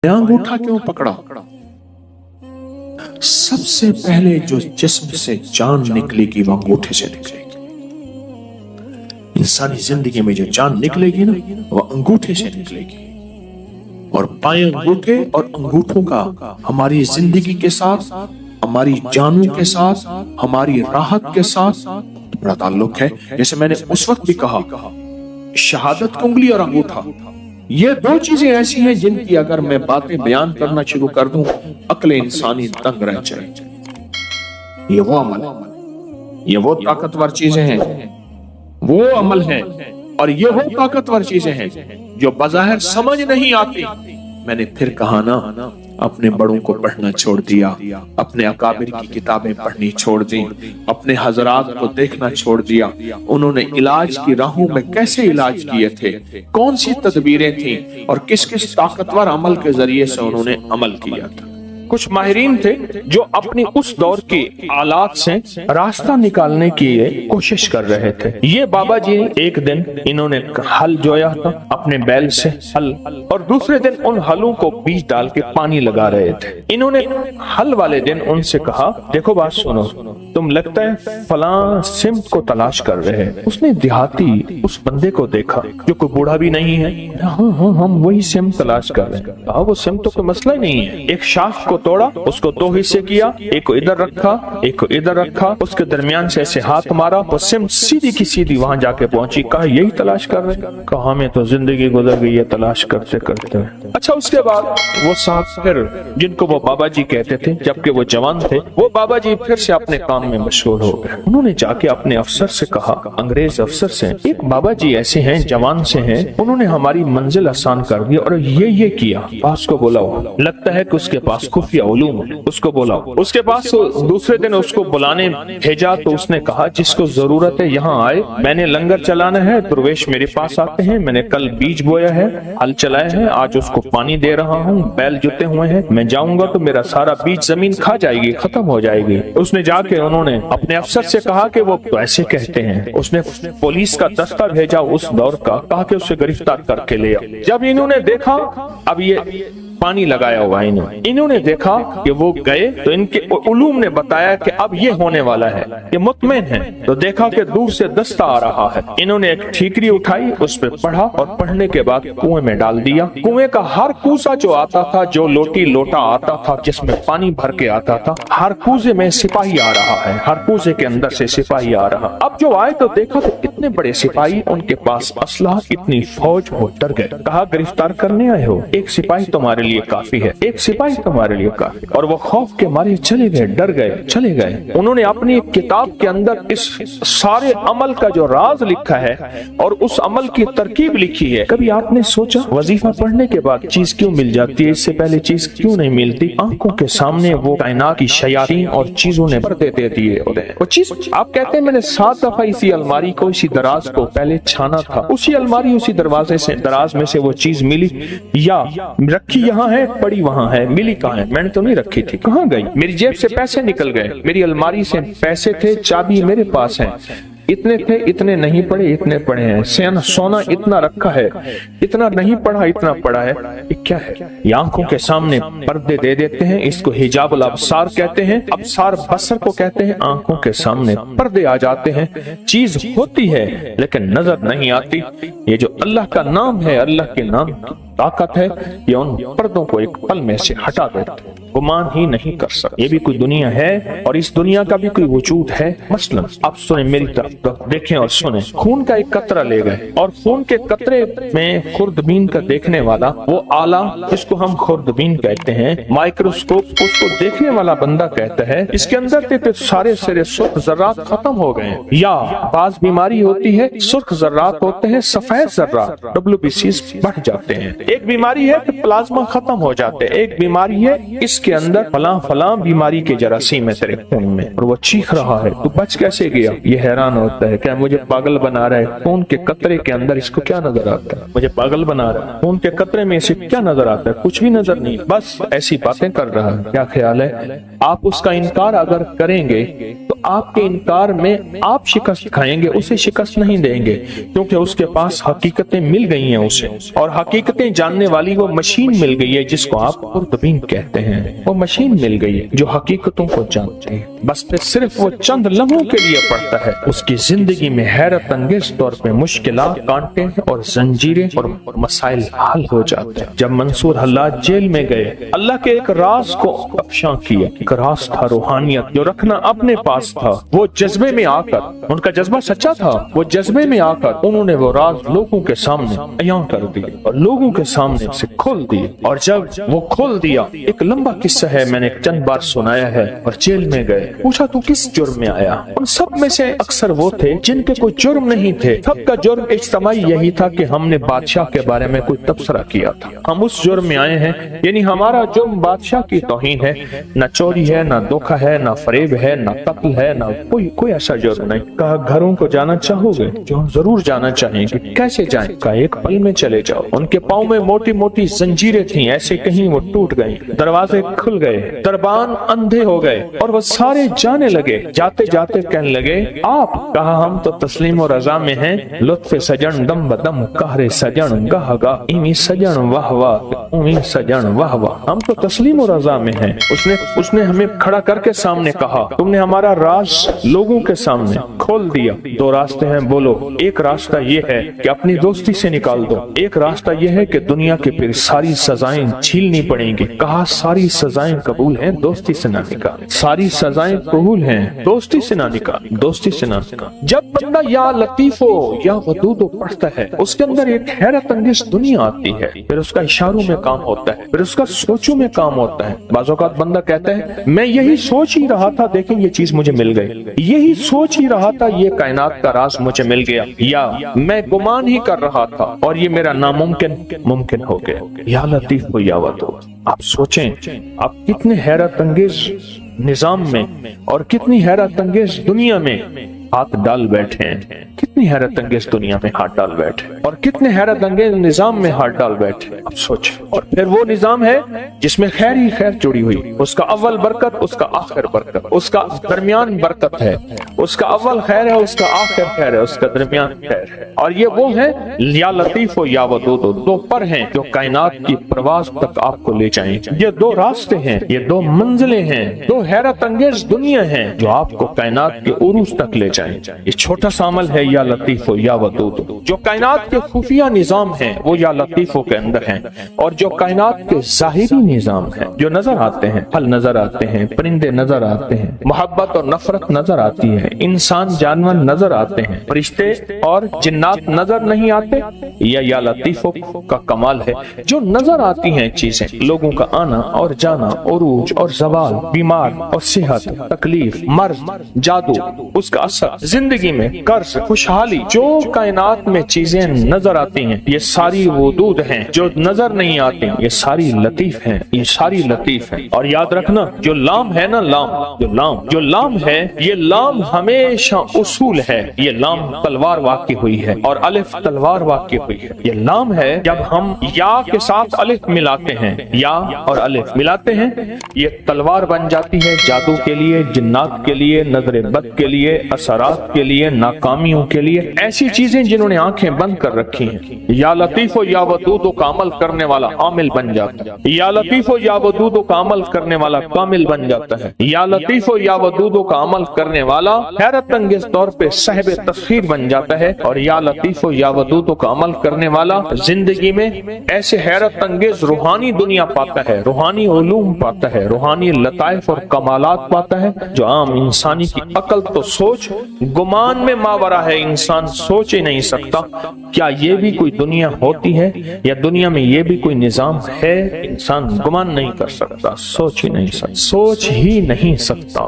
अंगूठा क्यों पकड़ा? सबसे पहले जो जिस्म से जान निकलेगी वो अंगूठे से निकलेगी। इंसानी जिंदगी में जो जान निकलेगी ना वो अंगूठे से निकलेगी। और बाएं अंगूठे और अंगूठों का हमारी जिंदगी के साथ, हमारी जानों के साथ, हमारी राहत के साथ बड़ा ताल्लुक है। जैसे मैंने उस वक्त भी कहा, शहादत की उंगली और अंगूठा, ये दो चीजें ऐसी हैं जिनकी अगर मैं बातें बयान करना शुरू कर दूं अक्ल इंसानी दंग रह जाए। ये वो अमल, ये वो ताकतवर चीजें हैं, वो अमल है और ये वो ताकतवर चीजें हैं जो बज़ाहिर समझ नहीं आती। मैंने फिर कहा ना, अपने बड़ों को पढ़ना छोड़ दिया, अपने अकाबिर की किताबें पढ़नी छोड़ दी, अपने हजरात को देखना छोड़ दिया। उन्होंने इलाज की राहों में कैसे इलाज किए थे, कौन सी तदबीरें थी और किस किस ताकतवर अमल के जरिए से उन्होंने अमल किया था। कुछ माहिरीन थे जो अपनी उस दौर के आलात से रास्ता निकालने की कोशिश कर रहे थे। ये बाबा जी एक दिन इन्होंने हल जोया था अपने बैल से हल, और दूसरे दिन उन हलों को बीज डाल के पानी लगा रहे थे। इन्होंने हल वाले दिन उनसे कहा, देखो बात सुनो, तुम लगता है फलां सिमत को तलाश कर रहे हैं। उसने देहाती उस बंदे को देखा जो कोई बूढ़ा भी नहीं है। हाँ हाँ, हम वही सिमत तलाश कर रहे हैं। कहा वो सिमत तो कोई मसला ही नहीं है। एक शाख को तोड़ा, उसको दो हिस्से किया, एक को इधर रखा, एक को इधर रखा, उसके दरमियान से ऐसे हाथ मारा, वो सिमत सीधी की सीधी वहां जाके पहुंची। कहा यही तलाश कर रहे हैं। कहा हमें तो जिंदगी गुजर गई है तलाश करते करते। अच्छा, उसके बाद वो साहब फिर, जिनको वो बाबा जी कहते थे जबकि वो जवान थे, वो बाबा जी फिर से अपने काम में मशगूल हो गए। उन्होंने जाके अपने अफसर से कहा, अंग्रेज अफसर से, एक बाबा जी ऐसे हैं, जवान से हैं, उन्होंने हमारी मंजिल आसान कर दी और ये किया। पास को बुलाओ, लगता है कि उसके पास खुफिया उलूम है, उसको बुलाओ। उसके पास दूसरे दिन उसको बुलाने भेजा तो उसने कहा जिसको जरूरत है यहाँ आए, मैंने लंगर चलाना है, दुर्वेश मेरे पास आते हैं, मैंने कल बीज बोया है, हल चलाया है, आज उसको पानी दे रहा हूँ, बैल जुते हुए हैं, मैं जाऊंगा तो मेरा सारा बीज जमीन खा जाएगी, खत्म हो जाएगी। उसने जाके उन्होंने अपने अफसर से कहा कि वो तो ऐसे कहते हैं। उसने पुलिस का दस्ता भेजा उस दौर का, कहा कि उसे गिरफ्तार करके ले आओ। जब इन्होंने देखा, अब ये पानी लगाया हुआ इन्होंने देखा कि वो गए तो इनके उलूम ने बताया कि अब ये होने वाला है, ये मुतमईन है। तो देखा कि दूर से दस्ता आ रहा है। इन्होंने एक ठीकरी उठाई, उस पर पढ़ा और पढ़ने के बाद कुएं में डाल दिया। कुएं का हर कूसा जो आता था, जो लोटा आता था जिसमें पानी भर के आता था, हर कूजे में सिपाही आ रहा है, हर कूजे के अंदर से सिपाही आ रहा। अब जो आए तो देखा तो इतने बड़े सिपाही, उनके पास असला, इतनी फौज, वो डर गए। कहा गिरफ्तार करने आए हो? एक सिपाही तुम्हारे लिए काफी है, एक सिपाही तुम्हारे लिए काफी। और वो खौफ के मारे चले गए, डर गए, चले गए। उन्होंने अपनी किताब के अंदर इस सारे अमल का जो राज लिखा है और उस अमल की तरकीब लिखी है। कभी आपने सोचा वजीफा पढ़ने के बाद चीज क्यों मिल जाती है, इससे पहले चीज क्यों नहीं मिलती? आंखों के सामने वो कायनात की शयातीन और चीजों ने पर्दे दे दिए होते हैं। वो चीज आप कहते हैं मैंने 7 दफा इसी अलमारी को, इसी दराज को पहले छाना था, उसी अलमारी, उसी दरवाजे से, दराज में से वो चीज मिली, या रखी यहाँ है, पड़ी वहां है, मिली कहाँ है? मैंने तो नहीं रखी थी, कहाँ गई? मेरी जेब से पैसे निकल गए, मेरी अलमारी से पैसे थे, चाबी मेरे पास है, इतने थे, इतने नहीं पड़े, इतने पड़े हैं, सोना इतना रखा है, इतना नहीं पड़ा, इतना पड़ा है। ये क्या है? ये आंखों के सामने पर्दे दे देते हैं। इसको हिजाबुल अब्सार कहते हैं, अब्सार बसर को कहते हैं। आंखों के सामने पर्दे आ जाते हैं, चीज होती है लेकिन नजर नहीं आती। ये जो अल्लाह का नाम है, अल्लाह के नाम की ताकत है, ये उन पर्दों को एक पल में से हटा देते हैं, गुमान ही नहीं कर सकते। ये भी कोई दुनिया है और इस दुनिया का भी कोई वजूद है। मसलन आप सुने, मेरी तरफ देखें और सुने। खून का एक कतरा ले गए और खून के कतरे में खुर्दबीन का देखने वाला वो आला, जिसको हम खुर्दबीन कहते हैं, माइक्रोस्कोप, उसको देखने वाला बंदा कहता है इसके अंदर के सारे सिरे सुर्ख जर्रात खत्म हो गए। या बाज बीमारी होती है, सुर्ख जर्रात होते हैं, सफेद जर्रात WBCs बढ़ जाते हैं। एक बीमारी है कि प्लाज्मा खत्म हो जाते हैं, एक बीमारी है इसके अंदर फलां बीमारी के जरासीम है तेरे खून में, और वो चीख रहा है, तू बच कैसे गया? ये हैरान होता है, क्या मुझे पागल बना रहा है? खून के कतरे के अंदर इसको क्या नजर आता है? मुझे पागल बना रहा है। खून के कतरे में इसे क्या नजर आता है? कुछ भी नजर नहीं, बस ऐसी बातें कर रहा है। क्या ख्याल है? आप उसका इनकार अगर करेंगे तो آپ کے انکار میں آپ شکست کھائیں گے، اسے شکست نہیں دیں گے، کیونکہ اس کے پاس حقیقتیں مل گئی ہیں اسے، اور حقیقتیں جاننے والی وہ مشین مل گئی ہے جس کو آپ خوردبین کہتے ہیں۔ وہ مشین مل گئی ہے جو حقیقتوں کو جانتے ہیں، بس پھر صرف وہ چند لمحوں کے لیے پڑھتا ہے، اس کی زندگی میں حیرت انگیز طور پہ مشکلات، کانٹے اور زنجیریں اور مسائل حل ہو جاتے ہیں۔ جب منصور حلاج جیل میں گئے، اللہ کے ایک راز کو افشاں کیا۔ ایک راز تھا روحانیت جو رکھنا اپنے پاس تھا۔ وہ جذبے میں آ کر، ان کا جذبہ سچا تھا، وہ جذبے میں آ کر انہوں نے وہ راز لوگوں کے سامنے عیاں کر دیے اور لوگوں کے سامنے سے کھول دیے۔ اور جب وہ کھول دیا، ایک لمبا قصہ ہے، میں نے چند بار سنایا ہے، اور جیل میں گئے، پوچھا تو کس جرم میں آیا؟ ان سب میں سے اکثر وہ تھے جن کے کوئی جرم نہیں تھے، سب کا جرم اجتماعی یہی تھا کہ ہم نے بادشاہ کے بارے میں کوئی تبصرہ کیا تھا۔ ہم اس جرم میں آئے ہیں، یعنی ہمارا جرم بادشاہ کی توہین ہے، نہ چوری ہے، نہ دھوکہ ہے، نہ فریب ہے، نہ قتل ہے، نہ کوئی ایسا جرم نہیں۔ کہا گھروں کو جانا چاہو گے؟ جو ہم ضرور جانا چاہیں گے۔ کیسے جائیں؟ کہا ایک پل میں چلے جاؤ۔ ان کے پاؤں میں موٹی موٹی زنجیریں تھیں، ایسے کہیں وہ ٹوٹ گئیں، دروازے کھل گئے، دربان اندھے ہو گئے، اور وہ سارے جانے لگے۔ جاتے جاتے کہنے لگے آپ؟ کہا ہم تو تسلیم و رضا میں ہیں، لطف سجن دم بدم، قہر سجن گاہ گاہ، ایمی سجن واہ واہ، اومی سجن واہ واہ، ہم تو تسلیم و رضا میں ہیں۔ اس نے ہمیں کھڑا کر کے سامنے کہا تم نے ہمارا راز لوگوں کے سامنے کھول دیا۔ دو راستے ہیں، بولو۔ ایک راستہ یہ ہے کہ اپنی دوستی سے نکال دو، ایک راستہ یہ ہے کہ دنیا کے پھر ساری سزائیں جھیلنی پڑیں گی۔ کہا ساری سزائیں قبول ہیں، دوستی سے نہ نکال۔ ساری سزائیں قبول ہیں، دوستی سے نہ نکال، دوستی سے نہ نکال۔ جب بندہ یا لطیف ہو یا ودود پڑھتا ہے، اس کے اندر ایک حیرت انگیز دنیا آتی ہے، پھر اس کا اشاروں میں کام ہوتا ہے، پھر اس کا سوچوں میں کام ہوتا ہے۔ بعض اوقات بندہ کہتا ہے میں یہی سوچ ہی رہا تھا، دیکھیں یہ چیز مجھے مل گئی، یہی سوچ ہی رہا تھا، یہ کائنات کا راز مجھے مل گیا، یا میں گمان ہی کر رہا تھا اور یہ میرا ناممکن ممکن ہو گیا۔ یا لطیف ہو یا ودود۔ آپ سوچیں آپ کتنے حیرت انگیز نظام میں اور کتنی حیرت انگیز دنیا میں ہاتھ ڈال بیٹھے ہیں، کتنی حیرت انگیز دنیا میں ہاتھ ڈال بیٹھے، اور کتنے حیرت انگیز نظام میں ہاتھ ڈال بیٹھے۔ اب سوچ، اور پھر وہ نظام ہے جس میں خیر ہی خیر جڑی ہوئی، اس کا اول برکت، اس کا آخر برکت، اس کا درمیان برکت ہے، اس کا اول خیر ہے، اس کا آخر خیر ہے، اس کا درمیان خیر ہے۔ اور یہ وہ ہے یا لطیف و یا ودود، دو پر ہیں جو کائنات کی پرواز تک آپ کو لے جائیں۔ یہ دو راستے ہیں، یہ دو منزلیں ہیں، دو حیرت انگیز دنیا ہیں جو آپ کو کائنات کے عروج تک لے جائیں۔ یہ چھوٹا سا عمل ہے یا لطیف و یا ودود۔ جو کائنات کے خفیہ نظام ہیں وہ یا لطیف کے اندر ہیں، اور جو کائنات کے ظاہری نظام ہیں جو نظر آتے ہیں، پھل نظر آتے ہیں، پرندے نظر آتے ہیں، محبت اور نفرت نظر آتی ہے، انسان جانور نظر آتے ہیں، فرشتے اور جنات نظر نہیں آتے، یا لطیف کا کمال ہے۔ جو نظر آتی ہیں چیزیں، لوگوں کا آنا اور جانا، عروج اور زوال، بیمار اور صحت، تکلیف، مرض، جادو، اس کا اثر، زندگی میں قرض، خوشحالی، جو کائنات میں چیزیں نظر آتی ہیں یہ ساری ودود ہیں، جو نظر نہیں آتی یہ ساری لطیف ہیں، یہ ساری لطیف ہیں۔ اور یاد رکھنا جو لام ہے نا، جو لام ہے، یہ لام ہمیشہ اصول ہے، یہ لام تلوار واقع ہوئی ہے اور الف تلوار واقع ہوئی ہے۔ یہ لام ہے جب ہم یا کے ساتھ الف ملاتے ہیں، یا اور الف ملاتے ہیں، یہ تلوار بن جاتی ہے جادو کے لیے، جنات کے لیے، نظر بد کے لیے، اثرات کے لیے، ناکامیوں کے لیے، ایسی چیزیں جنہوں نے آنکھیں بند کر رکھی ہیں۔ یا لطیف و یا ودود کا عمل کرنے والا عامل بن جاتا ہے، یا لطیف و یا ودود کا عمل کرنے والا کامل بن جاتا ہے، یا لطیف و یا ودود کا عمل کرنے والا حیرت انگیز طور پہ صاحب تسخیر بن جاتا ہے، اور یا لطیف و یا ودود کا عمل کرنے والا زندگی میں ایسے حیرت انگیز روحانی دنیا پاتا ہے، روحانی علوم پاتا ہے، روحانی لطائف اور کمالات پاتا ہے جو عام انسانی کی عقل تو سوچ گمان میں ماورا ہے، انسان سوچ ہی نہیں سکتا۔ کیا یہ بھی کوئی دنیا ہوتی ہے، یا دنیا میں یہ بھی کوئی نظام ہے؟ انسان گمان نہیں کر سکتا، سوچ ہی نہیں سکتا۔